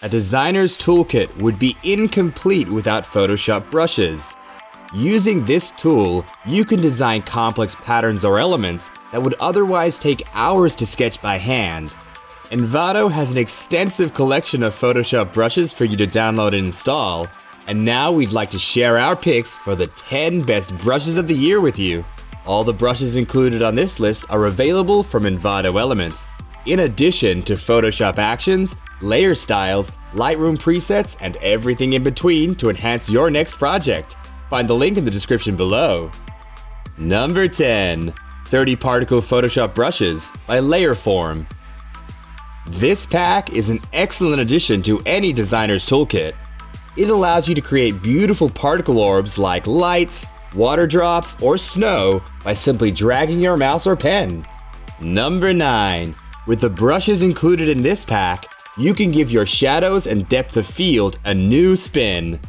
A designer's toolkit would be incomplete without Photoshop brushes. Using this tool, you can design complex patterns or elements that would otherwise take hours to sketch by hand. Envato has an extensive collection of Photoshop brushes for you to download and install, and now we'd like to share our picks for the 10 best brushes of the year with you. All the brushes included on this list are available from Envato Elements, in addition to Photoshop actions, layer styles, Lightroom presets, and everything in between to enhance your next project. Find the link in the description below. Number 10. 30 Particle Photoshop Brushes by Layerform. This pack is an excellent addition to any designer's toolkit. It allows you to create beautiful particle orbs like lights, water drops, or snow by simply dragging your mouse or pen. Number 9. With the brushes included in this pack, you can give your shadows and depth of field a new spin.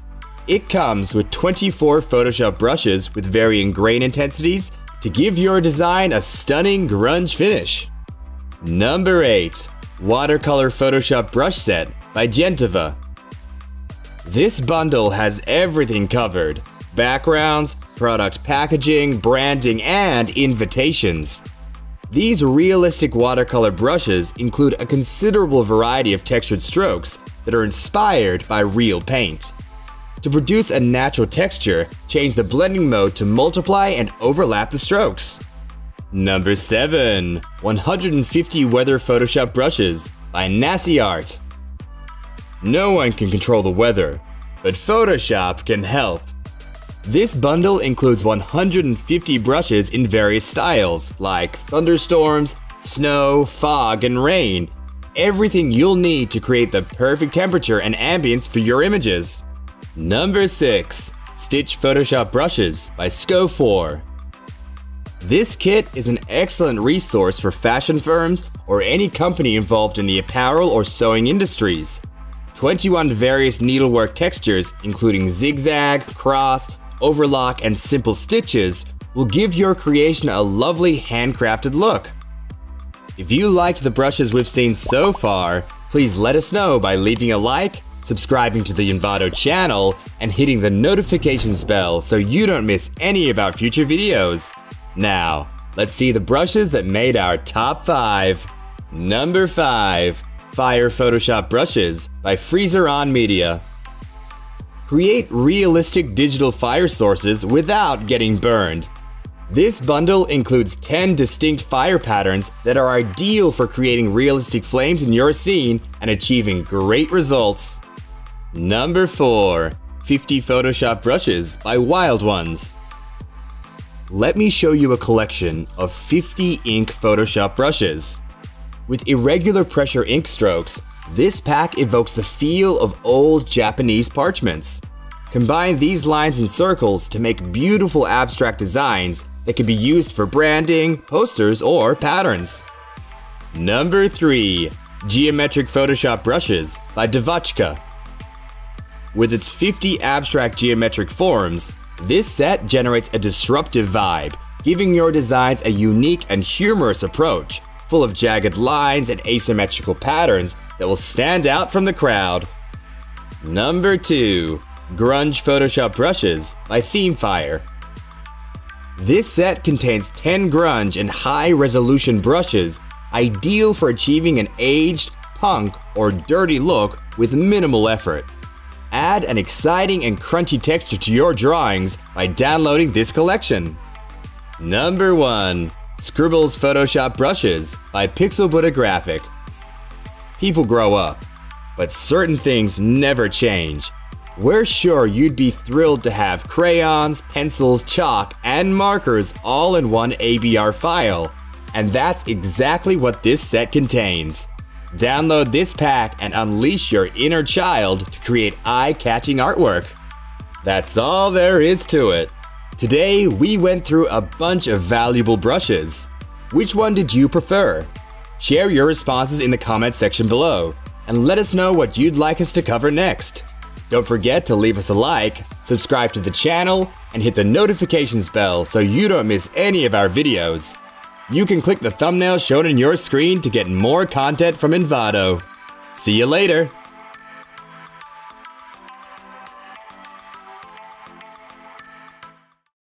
It comes with 24 Photoshop brushes with varying grain intensities to give your design a stunning grunge finish. Number 8. Watercolor Photoshop Brush Set by Gentiva. This bundle has everything covered: backgrounds, product packaging, branding, and invitations. These realistic watercolor brushes include a considerable variety of textured strokes that are inspired by real paint. To produce a natural texture, change the blending mode to multiply and overlap the strokes. Number 7. 150 Weather Photoshop Brushes by Nasty Art. No one can control the weather, but Photoshop can help. This bundle includes 150 brushes in various styles, like thunderstorms, snow, fog, and rain. Everything you'll need to create the perfect temperature and ambience for your images. Number 6. Stitch Photoshop Brushes by Sco4. This kit is an excellent resource for fashion firms or any company involved in the apparel or sewing industries. 21 various needlework textures, including zigzag, cross, overlock, and simple stitches, will give your creation a lovely handcrafted look. If you liked the brushes we've seen so far, please let us know by leaving a like, subscribing to the Envato channel, and hitting the notifications bell so you don't miss any of our future videos. Now, let's see the brushes that made our top 5. Number 5. Fire Photoshop Brushes by FreezerOn Media. Create realistic digital fire sources without getting burned. This bundle includes 10 distinct fire patterns that are ideal for creating realistic flames in your scene and achieving great results. Number 4. 50 Photoshop Brushes by Wild Ones. Let me show you a collection of 50 ink Photoshop brushes. With irregular pressure ink strokes, this pack evokes the feel of old Japanese parchments. Combine these lines and circles to make beautiful abstract designs that can be used for branding, posters, or patterns. Number 3. Geometric Photoshop Brushes by Devotchka. With its 50 abstract geometric forms, this set generates a disruptive vibe, giving your designs a unique and humorous approach, full of jagged lines and asymmetrical patterns that will stand out from the crowd. Number 2. Grunge Photoshop Brushes by Themefire. This set contains 10 grunge and high-resolution brushes, ideal for achieving an aged, punk, or dirty look with minimal effort. Add an exciting and crunchy texture to your drawings by downloading this collection. Number 1. Scribbles Photoshop Brushes by Pixel Buddha Graphic. People grow up, but certain things never change. We're sure you'd be thrilled to have crayons, pencils, chalk, and markers all in one ABR file, and that's exactly what this set contains. Download this pack and unleash your inner child to create eye-catching artwork. That's all there is to it. Today, we went through a bunch of valuable brushes. Which one did you prefer? Share your responses in the comments section below, and let us know what you'd like us to cover next. Don't forget to leave us a like, subscribe to the channel, and hit the notifications bell so you don't miss any of our videos. You can click the thumbnail shown on your screen to get more content from Envato. See you later!